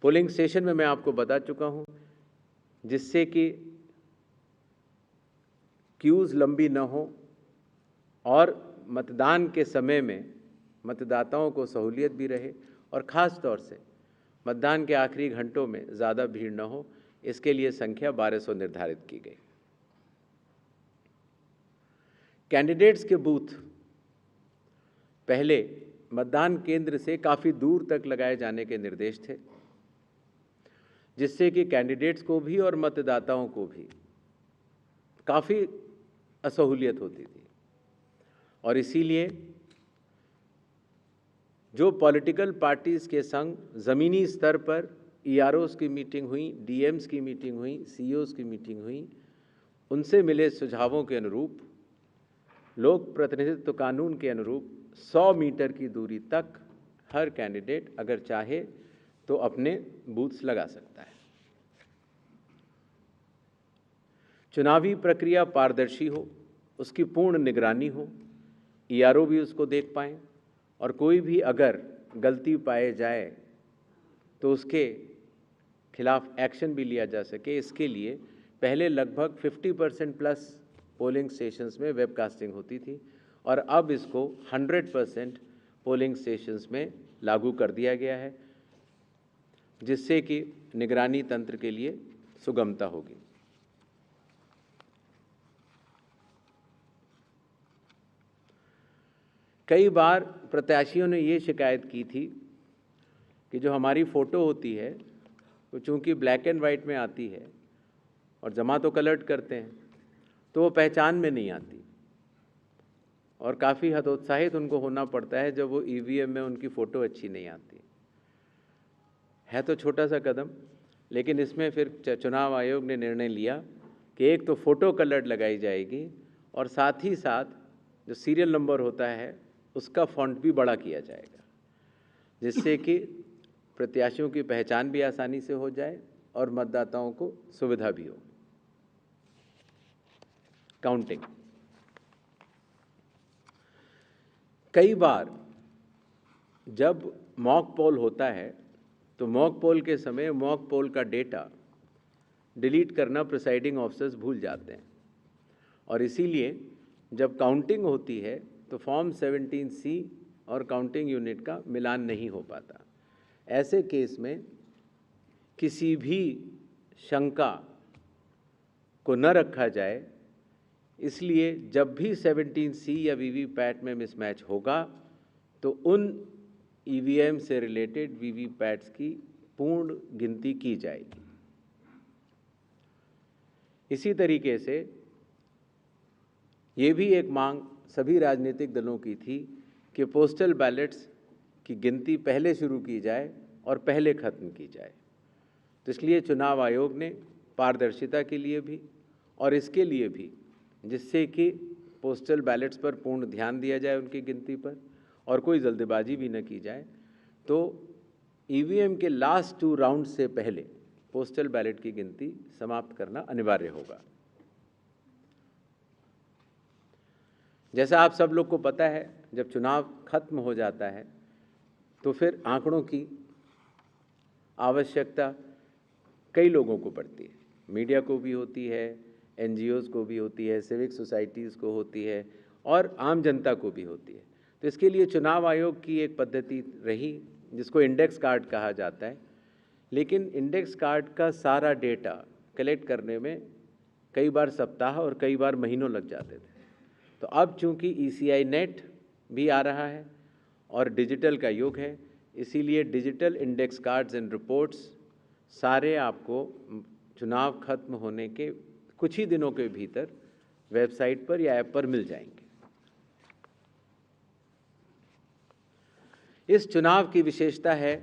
Polling station में मैं आपको बता चुका हूं, जिससे कि क्यूज़ लंबी न हो और मतदान के समय में मतदाताओं को सहूलियत भी रहे और ख़ास तौर से मतदान के आखिरी घंटों में ज़्यादा भीड़ न हो, इसके लिए संख्या 1200 निर्धारित की गई। कैंडिडेट्स के बूथ पहले मतदान केंद्र से काफ़ी दूर तक लगाए जाने के निर्देश थे, जिससे कि कैंडिडेट्स को भी और मतदाताओं को भी काफ़ी असहूलियत होती थी। और इसीलिए जो पॉलिटिकल पार्टीज़ के संग ज़मीनी स्तर पर EROs की मीटिंग हुई, DMs की मीटिंग हुई, CEOs की मीटिंग हुई, उनसे मिले सुझावों के अनुरूप लोक प्रतिनिधित्व कानून के अनुरूप 100 मीटर की दूरी तक हर कैंडिडेट अगर चाहे तो अपने बूथ्स लगा सकता है। चुनावी प्रक्रिया पारदर्शी हो, उसकी पूर्ण निगरानी हो, ERO भी उसको देख पाएँ और कोई भी अगर गलती पाए जाए तो उसके खिलाफ एक्शन भी लिया जा सके। इसके लिए पहले लगभग 50% प्लस पोलिंग स्टेशंस में वेबकास्टिंग होती थी और अब इसको 100% पोलिंग स्टेशंस में लागू कर दिया गया है, जिससे कि निगरानी तंत्र के लिए सुगमता होगी। कई बार प्रत्याशियों ने ये शिकायत की थी कि जो हमारी फ़ोटो होती है वो चूँकि ब्लैक एंड वाइट में आती है और जमा तो कलर करते हैं तो वो पहचान में नहीं आती और काफ़ी हतोत्साहित उनको होना पड़ता है जब वो EVM में उनकी फ़ोटो अच्छी नहीं आती है। तो छोटा सा कदम, लेकिन इसमें फिर चुनाव आयोग ने निर्णय लिया कि एक तो फ़ोटो कलर लगाई जाएगी और साथ ही साथ जो सीरियल नंबर होता है उसका फ़ॉन्ट भी बड़ा किया जाएगा, जिससे कि प्रत्याशियों की पहचान भी आसानी से हो जाए और मतदाताओं को सुविधा भी हो। काउंटिंग, कई बार जब मॉक पोल होता है तो मॉक पोल के समय मॉक पोल का डेटा डिलीट करना प्रिसाइडिंग ऑफिसर्स भूल जाते हैं और इसीलिए जब काउंटिंग होती है तो फॉर्म 17C और काउंटिंग यूनिट का मिलान नहीं हो पाता। ऐसे केस में किसी भी शंका को न रखा जाए, इसलिए जब भी 17C या वीवीपैट में मिसमैच होगा तो उन EVM से रिलेटेड वीवीपैट्स की पूर्ण गिनती की जाएगी। इसी तरीके से ये भी एक मांग सभी राजनीतिक दलों की थी कि पोस्टल बैलेट्स की गिनती पहले शुरू की जाए और पहले ख़त्म की जाए। तो इसलिए चुनाव आयोग ने पारदर्शिता के लिए भी और इसके लिए भी, जिससे कि पोस्टल बैलेट्स पर पूर्ण ध्यान दिया जाए उनकी गिनती पर और कोई जल्दबाजी भी न की जाए, तो EVM के लास्ट 2 राउंड से पहले पोस्टल बैलेट की गिनती समाप्त करना अनिवार्य होगा। जैसा आप सब लोग को पता है, जब चुनाव खत्म हो जाता है तो फिर आंकड़ों की आवश्यकता कई लोगों को पड़ती है, मीडिया को भी होती है, NGOs को भी होती है, सिविक सोसाइटीज़ को होती है और आम जनता को भी होती है। तो इसके लिए चुनाव आयोग की एक पद्धति रही जिसको इंडेक्स कार्ड कहा जाता है, लेकिन इंडेक्स कार्ड का सारा डेटा कलेक्ट करने में कई बार सप्ताह और कई बार महीनों लग जाते थे। तो अब चूंकि ECI नेट भी आ रहा है और डिजिटल का युग है, इसीलिए digital index cards and reports सारे आपको चुनाव खत्म होने के कुछ ही दिनों के भीतर वेबसाइट पर या ऐप पर मिल जाएंगे। इस चुनाव की विशेषता है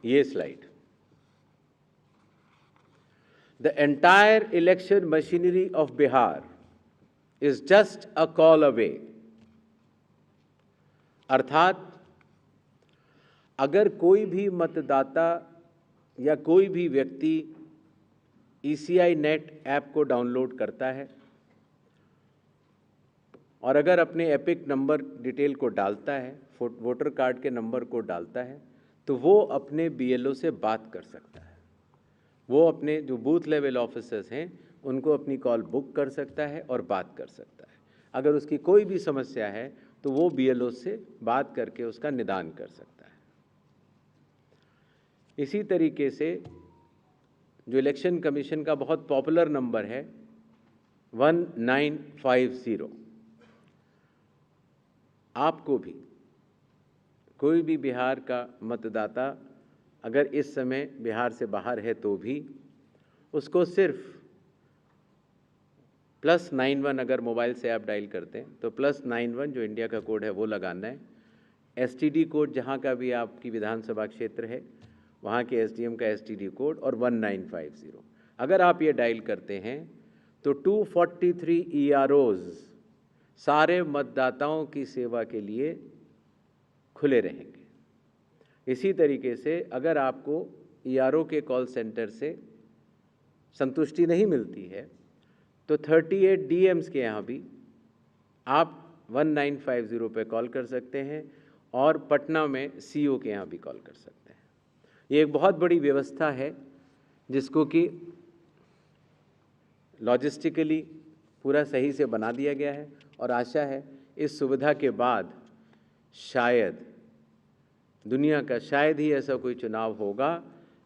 ये slide. The entire election machinery of Bihar is just a call away। अर्थात अगर कोई भी मतदाता या कोई भी व्यक्ति ECI नेट ऐप को डाउनलोड करता है और अगर अपने एपिक नंबर डिटेल को डालता है, वोटर कार्ड के नंबर को डालता है, तो वो अपने BLO से बात कर सकता है। वो अपने जो बूथ लेवल ऑफिसर्स हैं उनको अपनी कॉल बुक कर सकता है और बात कर सकता है। अगर उसकी कोई भी समस्या है तो वो BLO से बात करके उसका निदान कर सकता है। इसी तरीके से जो इलेक्शन कमीशन का बहुत पॉपुलर नंबर है 1950, आपको भी कोई भी बिहार का मतदाता अगर इस समय बिहार से बाहर है तो भी उसको सिर्फ +91 अगर मोबाइल से आप डायल करते हैं तो +91 जो इंडिया का कोड है वो लगाना है। STD कोड जहाँ का भी आपकी विधानसभा क्षेत्र है वहाँ के SDM का STD कोड और 1950 अगर आप ये डायल करते हैं तो 243 EROs सारे मतदाताओं की सेवा के लिए खुले रहेंगे। इसी तरीके से अगर आपको ERO के कॉल सेंटर से संतुष्टि नहीं मिलती है तो 38 DMs के यहाँ भी आप 1950 पे कॉल कर सकते हैं और पटना में CO के यहाँ भी कॉल कर सकते हैं। ये एक बहुत बड़ी व्यवस्था है जिसको कि लॉजिस्टिकली पूरा सही से बना दिया गया है और आशा है इस सुविधा के बाद शायद दुनिया का शायद ही ऐसा कोई चुनाव होगा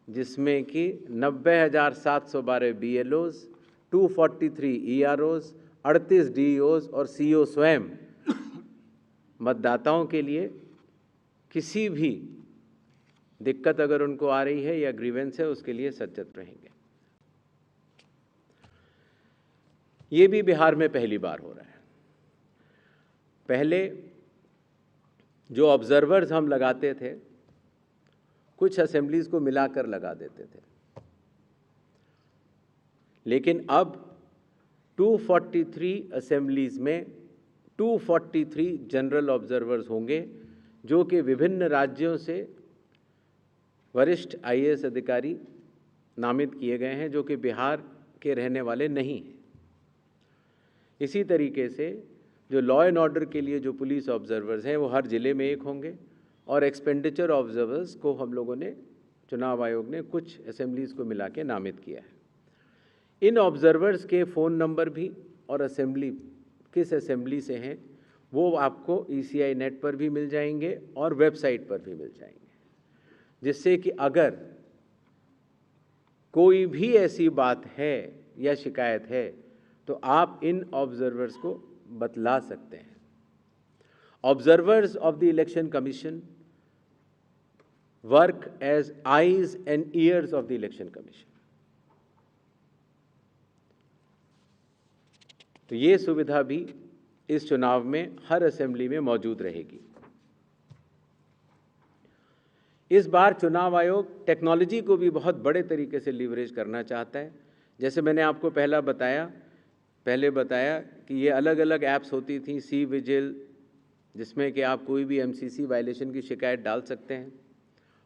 जिसमें कि 90,712 BLOs, 243 EROs, 38 DEOs और CO स्वयं मतदाताओं के लिए किसी भी दिक्कत अगर उनको आ रही है या ग्रीवेंस है उसके लिए सचेत रहेंगे। ये भी बिहार में पहली बार हो रहा है। पहले जो ऑब्जर्वर्स हम लगाते थे कुछ असेंबलीज को मिलाकर लगा देते थे, लेकिन अब 243 असेंबलीज में 243 जनरल ऑब्जर्वर्स होंगे जो कि विभिन्न राज्यों से वरिष्ठ IAS अधिकारी नामित किए गए हैं जो कि बिहार के रहने वाले नहीं हैं। इसी तरीके से जो लॉ एंड ऑर्डर के लिए जो पुलिस ऑब्जर्वर्स हैं वो हर ज़िले में एक होंगे और एक्सपेंडिचर ऑब्जर्वर्स को हम लोगों ने चुनाव आयोग ने कुछ असेंबलीज़ को मिला के नामित किया है। इन ऑब्जर्वर्स के फ़ोन नंबर भी और असेंबली किस असेंबली से हैं वो आपको ECI नेट पर भी मिल जाएंगे और वेबसाइट पर भी मिल जाएंगे, जिससे कि अगर कोई भी ऐसी बात है या शिकायत है तो आप इन ऑब्जर्वर्स को बतला सकते हैं। Observers of the election commission work as eyes and ears of the election commission. तो ये सुविधा भी इस चुनाव में हर असेंबली में मौजूद रहेगी। इस बार चुनाव आयोग टेक्नोलॉजी को भी बहुत बड़े तरीके से लीवरेज करना चाहता है। जैसे मैंने आपको पहले बताया कि ये अलग अलग ऐप्स होती थी, सी विजिल, जिसमें कि आप कोई भी MCC वायलेशन की शिकायत डाल सकते हैं।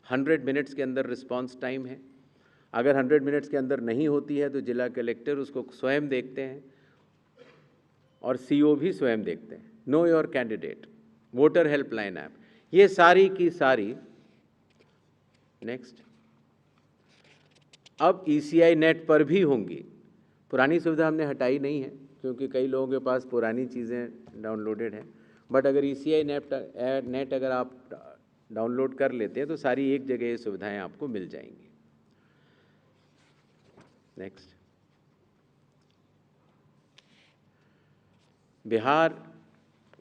100 मिनट्स के अंदर रिस्पांस टाइम है। अगर 100 मिनट्स के अंदर नहीं होती है तो जिला कलेक्टर उसको स्वयं देखते हैं और CO भी स्वयं देखते हैं। Know your candidate, voter helpline app, ये सारी की सारी नेक्स्ट अब ECI नेट पर भी होंगी। पुरानी सुविधा हमने हटाई नहीं है क्योंकि कई लोगों के पास पुरानी चीज़ें डाउनलोडेड हैं, बट अगर ECI नेट अगर आप डाउनलोड कर लेते हैं तो सारी एक जगह ये सुविधाएं आपको मिल जाएंगी। नेक्स्ट, बिहार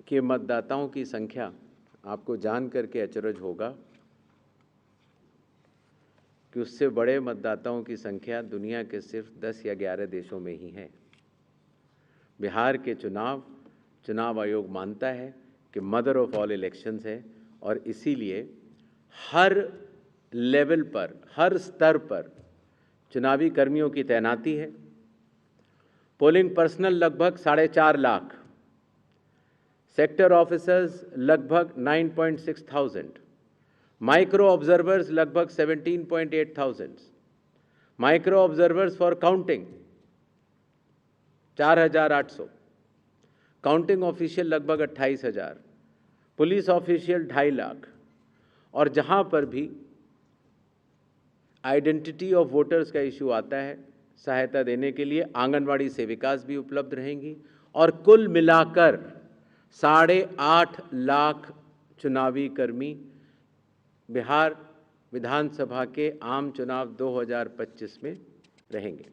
के मतदाताओं की संख्या आपको जान करके अचरज होगा कि उससे बड़े मतदाताओं की संख्या दुनिया के सिर्फ 10 या 11 देशों में ही है। बिहार के चुनाव आयोग मानता है कि मदर ऑफ ऑल इलेक्शंस है और इसीलिए हर लेवल पर, हर स्तर पर चुनावी कर्मियों की तैनाती है। पोलिंग पर्सनल लगभग 4.5 लाख, सेक्टर ऑफिसर्स लगभग 9.6,000, माइक्रो ऑब्जर्वर्स लगभग 17.8,000, micro observers for counting 4,800, counting official लगभग 28,000, पुलिस ऑफिशियल 2.5 लाख और जहां पर भी आइडेंटिटी ऑफ वोटर्स का इशू आता है, सहायता देने के लिए आंगनवाड़ी सेविकास भी उपलब्ध रहेंगी और कुल मिलाकर 8.5 लाख चुनावी कर्मी बिहार विधानसभा के आम चुनाव 2025 में रहेंगे।